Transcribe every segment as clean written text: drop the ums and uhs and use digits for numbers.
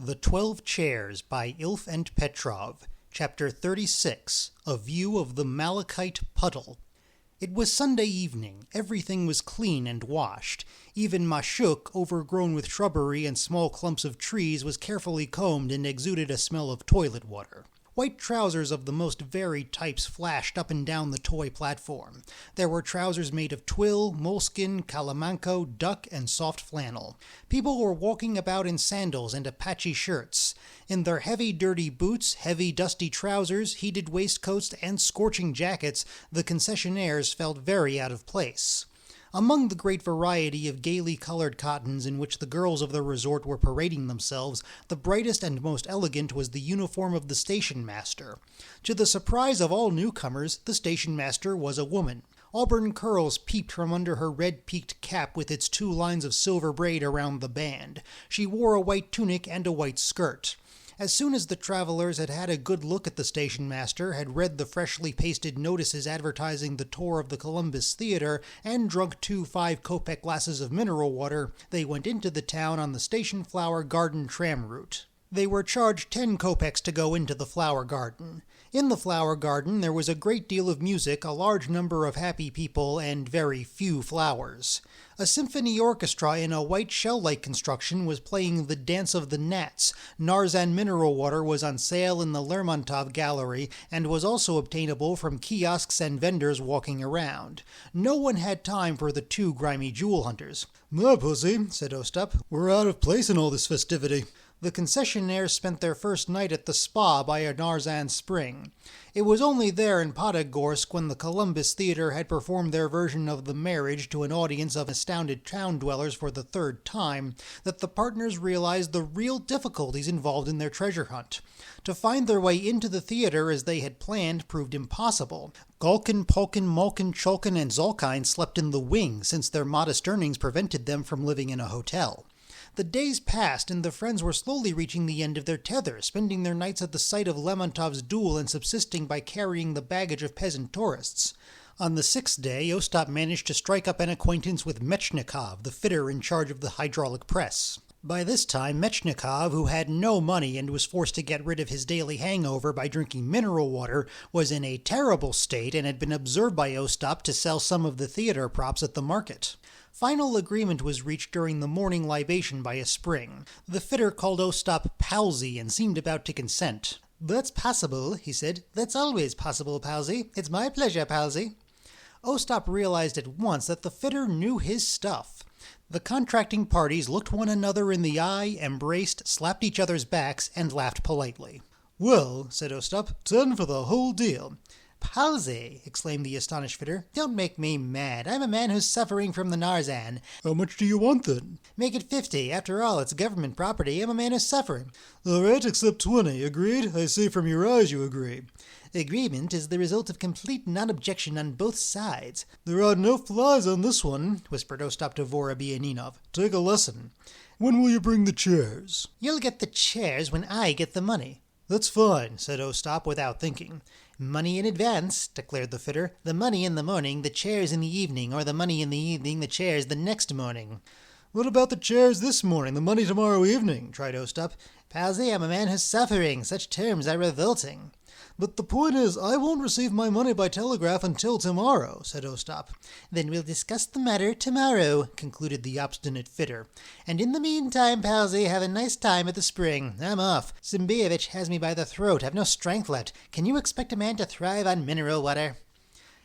The 12 Chairs by Ilf and Petrov, Chapter 36, A View of the Malachite Puddle. It was Sunday evening. Everything was clean and washed. Even Mashuk, overgrown with shrubbery and small clumps of trees, was carefully combed and exuded a smell of toilet water. White trousers of the most varied types flashed up and down the toy platform. There were trousers made of twill, moleskin, calamanco, duck, and soft flannel. People were walking about in sandals and Apache shirts. In their heavy, dirty boots, heavy, dusty trousers, heated waistcoats, and scorching jackets, the concessionaires felt very out of place. Among the great variety of gaily colored cottons in which the girls of the resort were parading themselves, the brightest and most elegant was the uniform of the station master. To the surprise of all newcomers, the station master was a woman. Auburn curls peeped from under her red-peaked cap with its 2 lines of silver braid around the band. She wore a white tunic and a white skirt. As soon as the travelers had had a good look at the station master, had read the freshly pasted notices advertising the tour of the Columbus Theater, and drunk 2 5-kopeck glasses of mineral water, they went into the town on the Station Flower Garden tram route. They were charged 10 kopecks to go into the flower garden. In the flower garden there was a great deal of music, a large number of happy people, and very few flowers. A symphony orchestra in a white shell-like construction was playing the Dance of the Gnats. Narzan mineral water was on sale in the Lermontov Gallery, and was also obtainable from kiosks and vendors walking around. No one had time for the 2 grimy jewel hunters. "My pussy," said Ostap, "we're out of place in all this festivity." The concessionaires spent their first night at the spa by a Narzan spring. It was only there in Podgorsk, when the Columbus Theater had performed their version of The Marriage to an audience of astounded town dwellers for the 3rd time, that the partners realized the real difficulties involved in their treasure hunt. To find their way into the theater as they had planned proved impossible. Galkin, Polkin, Malkin, Cholkin, and Zolkine slept in the wing, since their modest earnings prevented them from living in a hotel. The days passed, and the friends were slowly reaching the end of their tether, spending their nights at the site of Lemontov's duel and subsisting by carrying the baggage of peasant tourists. On the 6th day, Ostap managed to strike up an acquaintance with Mechnikov, the fitter in charge of the hydraulic press. By this time, Mechnikov, who had no money and was forced to get rid of his daily hangover by drinking mineral water, was in a terrible state and had been observed by Ostap to sell some of the theater props at the market. Final agreement was reached during the morning libation by a spring. The fitter called Ostap Palsy and seemed about to consent. "That's possible," he said. "That's always possible, Palsy. It's my pleasure, Palsy." Ostap realized at once that the fitter knew his stuff. The contracting parties looked one another in the eye, embraced, slapped each other's backs, and laughed politely. "Well," said Ostap, "10 for the whole deal." "Palsy!" exclaimed the astonished fitter. "Don't make me mad. I'm a man who's suffering from the Narzan." "How much do you want, then?" "Make it 50. After all, it's government property. I'm a man who's suffering." "All right, accept 20. Agreed? I see from your eyes you agree." "Agreement is the result of complete non-objection on both sides." "There are no flies on this one," whispered Ostap to Vorobyaninov. "Take a lesson. When will you bring the chairs?" "You'll get the chairs when I get the money." "That's fine," said Ostap without thinking. "Money in advance," declared the fitter. "The money in the morning, the chairs in the evening, or the money in the evening, the chairs the next morning." "What about the chairs this morning, the money tomorrow evening?" tried Ostap. "Palsy, I'm a man who's suffering. Such terms are revolting." "But the point is, I won't receive my money by telegraph until tomorrow," said Ostap. "Then we'll discuss the matter tomorrow," concluded the obstinate fitter. "And in the meantime, Palsy, have a nice time at the spring. I'm off. Zimbievich has me by the throat. I've no strength left. Can you expect a man to thrive on mineral water?"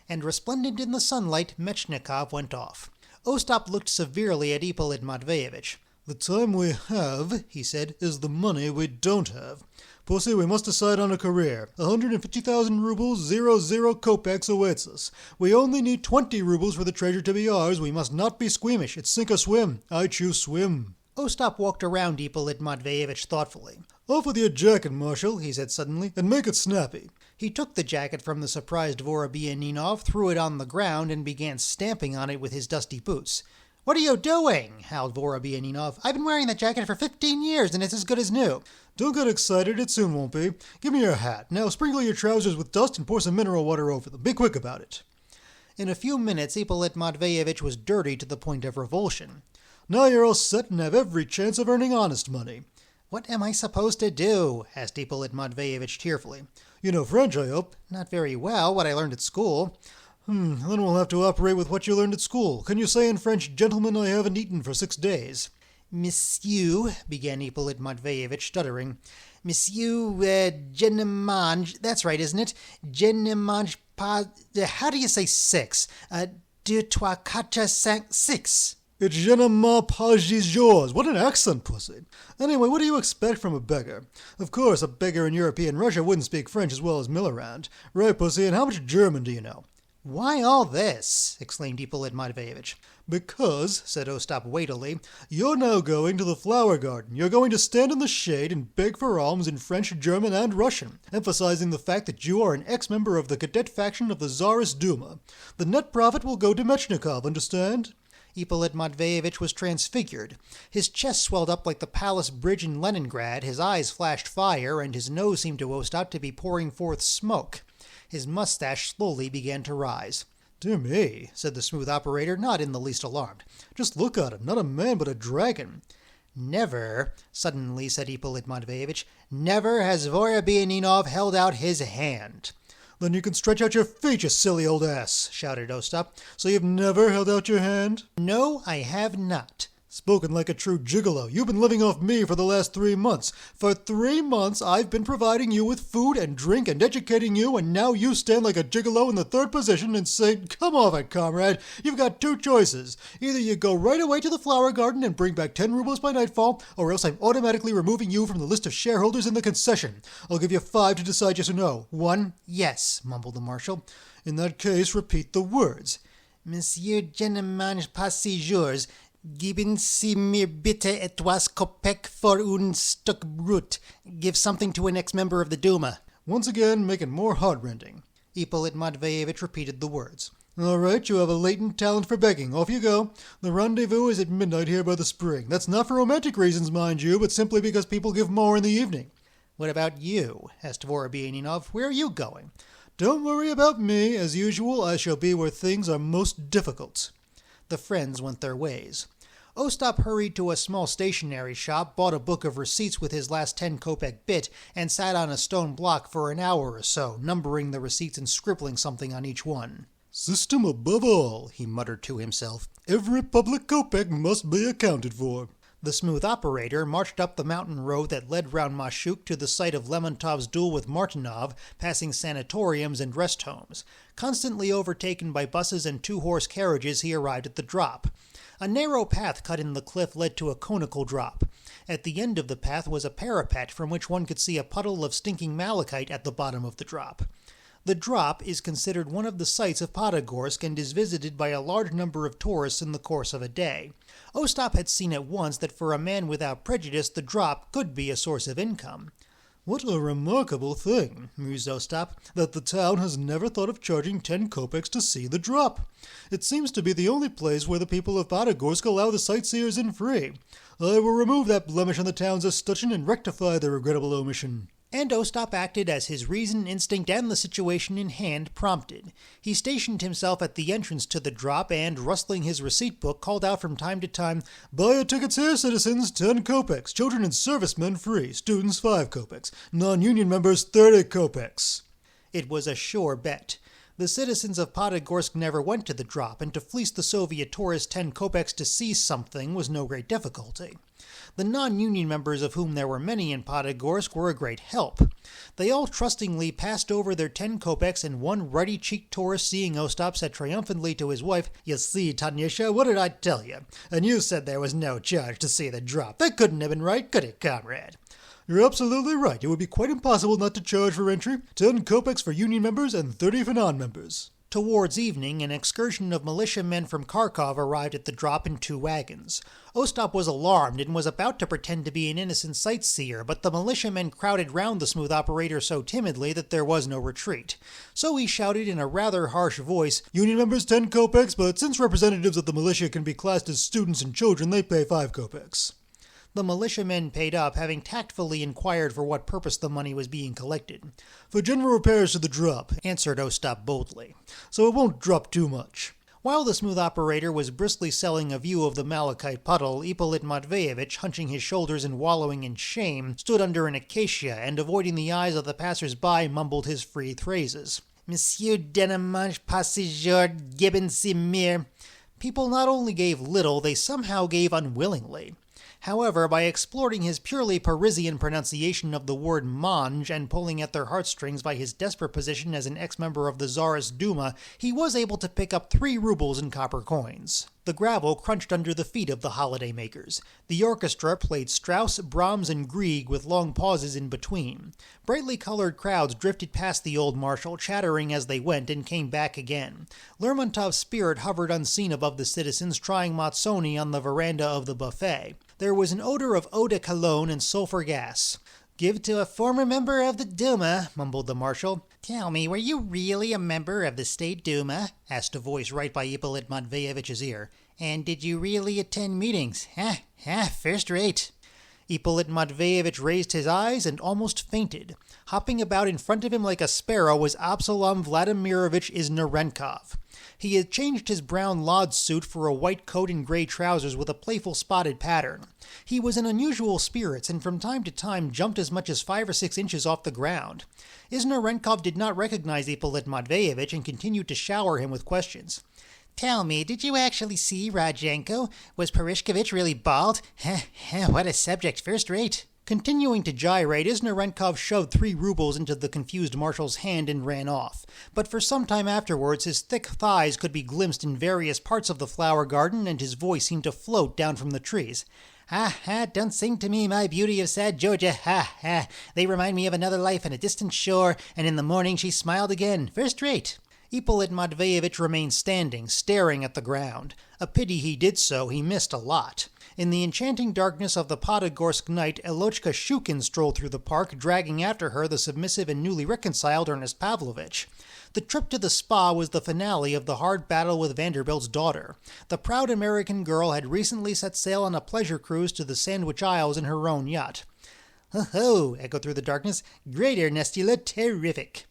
And resplendent in the sunlight, Mechnikov went off. Ostap looked severely at Ippolit Matveyevich. "The time we have," he said, "is the money we don't have. Pussy, we must decide on a career. 150,000 rubles, 00 kopecks awaits us. We only need 20 rubles for the treasure to be ours. We must not be squeamish. It's sink or swim. I choose swim." Ostap walked around Ippolit Matveyevich thoughtfully. "Off with your jacket, Marshal," he said suddenly, "and make it snappy." He took the jacket from the surprised Vorobyaninov, threw it on the ground, and began stamping on it with his dusty boots. "What are you doing?" howled Vorobyaninov. "I've been wearing that jacket for 15 years, and it's as good as new." "Don't get excited, it soon won't be. Give me your hat. Now sprinkle your trousers with dust and pour some mineral water over them. Be quick about it." In a few minutes Ippolit Matveyevich was dirty to the point of revulsion. "Now you're all set and have every chance of earning honest money." What am I supposed to do? Asked Ippolit Matveyevich tearfully. You know French, I hope. Not very well, what I learned at school. Then we'll have to operate with what you learned at school. Can you say in French, "Gentlemen, I haven't eaten for 6 days"? Monsieur, began Ippolit Matveyevich, stuttering. Monsieur, je ne mange, that's right, isn't it? Je ne mange pas, how do you say 6? 2, 3, 4, 5, 6. It's je ne mange pas yours. What an accent, pussy. Anyway, what do you expect from a beggar? Of course, a beggar in European Russia wouldn't speak French as well as Millerand. Right, pussy, and how much German do you know? Why all this? Exclaimed Ippolit Matveyevich. Because, said Ostap weightily, you're now going to the flower garden. You're going to stand in the shade and beg for alms in French, German, and Russian, emphasizing the fact that you are an ex-member of the cadet faction of the Tsarist Duma. The net profit will go to Mechnikov, understand? Ippolit Matveyevich was transfigured. His chest swelled up like the palace bridge in Leningrad, his eyes flashed fire, and his nose seemed to Ostap to be pouring forth smoke. His mustache slowly began to rise. Dear me, said the smooth operator, not in the least alarmed. Just look at him, not a man but a dragon. Never, suddenly said Ippolit Matveyevich, never has Vorobyaninov held out his hand. Then you can stretch out your feet, you silly old ass, shouted Ostap. So you've never held out your hand? No, I have not. Spoken like a true gigolo. You've been living off me for the last 3 months. For 3 months, I've been providing you with food and drink and educating you, and now you stand like a gigolo in the 3rd position and say, come off it, comrade. You've got 2 choices. Either you go right away to the flower garden and bring back 10 rubles by nightfall, or else I'm automatically removing you from the list of shareholders in the concession. I'll give you 5 to decide yes or no. 1? Yes, mumbled the marshal. In that case, repeat the words. Monsieur je ne mange pas ces jours. Geben Sie mir bitte etwas Kopek for un Stück Brot. Give something to an ex-member of the Duma. Once again, make it more heart-rending. Ippolit Matveyevich repeated the words. All right, you have a latent talent for begging. Off you go. The rendezvous is at midnight here by the spring. That's not for romantic reasons, mind you, but simply because people give more in the evening. What about you? Asked Vorobyaninov. Where are you going? Don't worry about me. As usual, I shall be where things are most difficult. The friends went their ways. Ostap hurried to a small stationery shop, bought a book of receipts with his last 10-kopeck bit, and sat on a stone block for an hour or so, numbering the receipts and scribbling something on each one. System above all, he muttered to himself. Every public kopeck must be accounted for. The smooth operator marched up the mountain road that led round Mashuk to the site of Lemontov's duel with Martinov, passing sanatoriums and rest homes. Constantly overtaken by buses and 2-horse carriages, he arrived at the drop. A narrow path cut in the cliff led to a conical drop. At the end of the path was a parapet from which one could see a puddle of stinking malachite at the bottom of the drop. The drop is considered one of the sights of Podgorsk and is visited by a large number of tourists in the course of a day. Ostap had seen at once that for a man without prejudice the drop could be a source of income. What a remarkable thing, mused Ostap, that the town has never thought of charging 10 kopecks to see the drop. It seems to be the only place where the people of Podgorsk allow the sightseers in free. I will remove that blemish on the town's escutcheon and rectify the regrettable omission. And Ostap acted as his reason, instinct, and the situation in hand prompted. He stationed himself at the entrance to the drop and, rustling his receipt book, called out from time to time, Buy your tickets here, citizens, 10 kopecks. Children and servicemen free. Students 5 kopecks. Non-union members 30 kopecks. It was a sure bet. The citizens of Podgorsk never went to the drop, and to fleece the Soviet tourists 10 kopecks to see something was no great difficulty. The non-union members, of whom there were many in Podgorsk, were a great help. They all trustingly passed over their 10 kopecks, and one ruddy-cheeked tourist, seeing Ostap, said triumphantly to his wife, You see, Tanyasha, what did I tell you? And you said there was no charge to see the drop. That couldn't have been right, could it, comrade? You're absolutely right. It would be quite impossible not to charge for entry. 10 kopecks for union members and 30 for non-members. Towards evening, an excursion of militiamen from Kharkov arrived at the drop in 2 wagons. Ostap was alarmed and was about to pretend to be an innocent sightseer, but the militiamen crowded round the smooth operator so timidly that there was no retreat. So he shouted in a rather harsh voice, Union members 10 kopecks, but since representatives of the militia can be classed as students and children, they pay 5 kopecks. The militiamen paid up, having tactfully inquired for what purpose the money was being collected. For general repairs to the drop, answered Ostap boldly. So it won't drop too much. While the smooth operator was briskly selling a view of the Malachite puddle, Ippolit Matveyevich, hunching his shoulders and wallowing in shame, stood under an acacia and, avoiding the eyes of the passers-by, mumbled his free phrases. Monsieur Denemanche Passageur Gibbon Simir. People not only gave little, they somehow gave unwillingly. However, by exploiting his purely Parisian pronunciation of the word mange and pulling at their heartstrings by his desperate position as an ex-member of the Tsarist Duma, he was able to pick up 3 rubles in copper coins. The gravel crunched under the feet of the holiday makers. The orchestra played Strauss, Brahms, and Grieg with long pauses in between. Brightly colored crowds drifted past the old marshal, chattering as they went, and came back again. Lermontov's spirit hovered unseen above the citizens, trying Mazzoni on the veranda of the buffet. There was an odor of eau de cologne and sulfur gas. Give to a former member of the Duma, mumbled the marshal. Tell me, were you really a member of the State Duma? Asked a voice right by Ippolit Matveyevich's ear. And did you really attend meetings? First rate. Ippolit Matveyevich raised his eyes and almost fainted. Hopping about in front of him like a sparrow was Absalom Vladimirovich Izhnerenkov. He had changed his brown lodge suit for a white coat and gray trousers with a playful spotted pattern. He was in unusual spirits and from time to time jumped as much as 5 or 6 inches off the ground. Izhnerenkov did not recognize Ippolit Matveyevich and continued to shower him with questions. Tell me, did you actually see Rodchenko? Was Purishkevich really bald? What a subject, first rate. Continuing to gyrate, Izhnerenkov shoved 3 rubles into the confused marshal's hand and ran off. But for some time afterwards, his thick thighs could be glimpsed in various parts of the flower garden, and his voice seemed to float down from the trees. Don't sing to me, my beauty of sad Georgia. They remind me of another life and a distant shore, and in the morning she smiled again, first rate. Ippolit Matveyevich remained standing, staring at the ground. A pity he did so, he missed a lot. In the enchanting darkness of the Podgorsk night, Elochka Shukin strolled through the park, dragging after her the submissive and newly reconciled Ernest Pavlovich. The trip to the spa was the finale of the hard battle with Vanderbilt's daughter. The proud American girl had recently set sail on a pleasure cruise to the Sandwich Isles in her own yacht. Ho-ho, echoed through the darkness. Great Ernestula, terrific.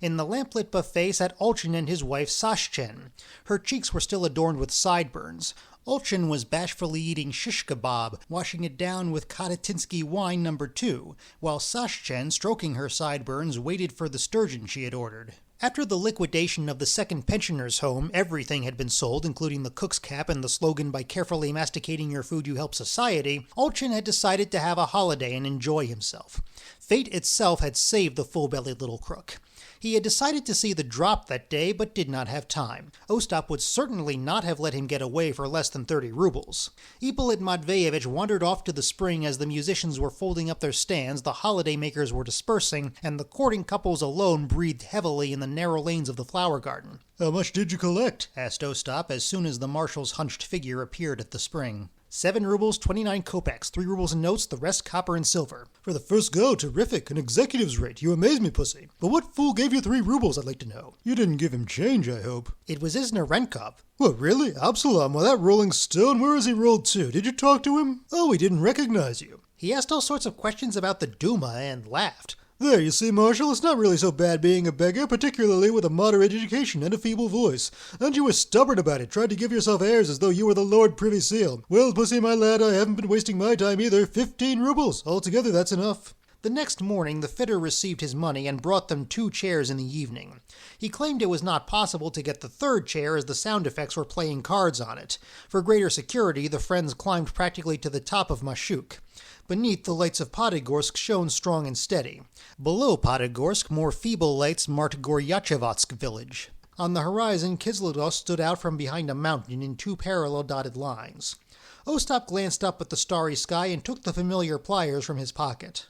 In the lamplit buffet sat Olchin and his wife Sashchen. Her cheeks were still adorned with sideburns. Olchin was bashfully eating shish kebab, washing it down with Katatinsky wine No. 2, while Sashchen, stroking her sideburns, waited for the sturgeon she had ordered. After the liquidation of the second pensioners' home, everything had been sold, including the cook's cap and the slogan, "By carefully masticating your food, you help society." Olchin had decided to have a holiday and enjoy himself. Fate itself had saved the full-bellied little crook. He had decided to see the drop that day, but did not have time. Ostap would certainly not have let him get away for less than 30 rubles. Ippolit Matveyevich wandered off to the spring as the musicians were folding up their stands, the holiday makers were dispersing, and the courting couples alone breathed heavily in the narrow lanes of the flower garden. How much did you collect? Asked Ostap as soon as the marshal's hunched figure appeared at the spring. 7 rubles, 29 kopecks, 3 rubles in notes, the rest copper and silver. For the first go, terrific, an executive's rate. You amaze me, pussy. But what fool gave you 3 rubles, I'd like to know? You didn't give him change, I hope. It was Izhnerenkov. What, really? Absalom, well, that rolling stone, where has he rolled to? Did you talk to him? Oh, he didn't recognize you. He asked all sorts of questions about the Duma and laughed. There, you see, Marshal, it's not really so bad being a beggar, particularly with a moderate education and a feeble voice. And you were stubborn about it, tried to give yourself airs as though you were the Lord Privy Seal. Well, pussy, my lad, I haven't been wasting my time either. 15 rubles. Altogether, that's enough. The next morning, the fitter received his money and brought them 2 chairs in the evening. He claimed it was not possible to get the 3rd chair as the sound effects were playing cards on it. For greater security, the friends climbed practically to the top of Mashuk. Beneath, the lights of Podgorsk shone strong and steady. Below Podgorsk, more feeble lights marked Goryachevatsk village. On the horizon, Kislovodsk stood out from behind a mountain in 2 parallel dotted lines. Ostap glanced up at the starry sky and took the familiar pliers from his pocket.